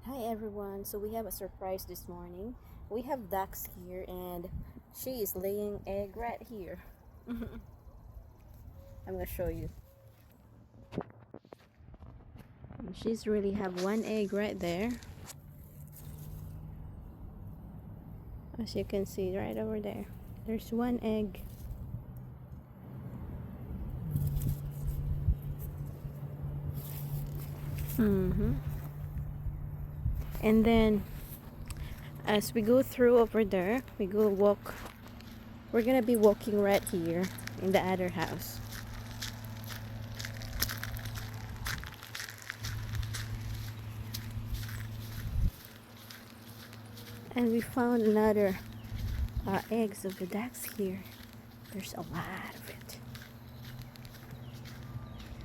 Hi everyone. So we have a surprise this morning. We have ducks here and she is laying egg right here. I'm gonna show you. She's really have one egg right there. As you can see right over there. There's one egg. Mm-hmm. And then as we go through over there, we go walk. We're gonna be walking right here in the other house. And we found another eggs of the ducks here. There's a lot of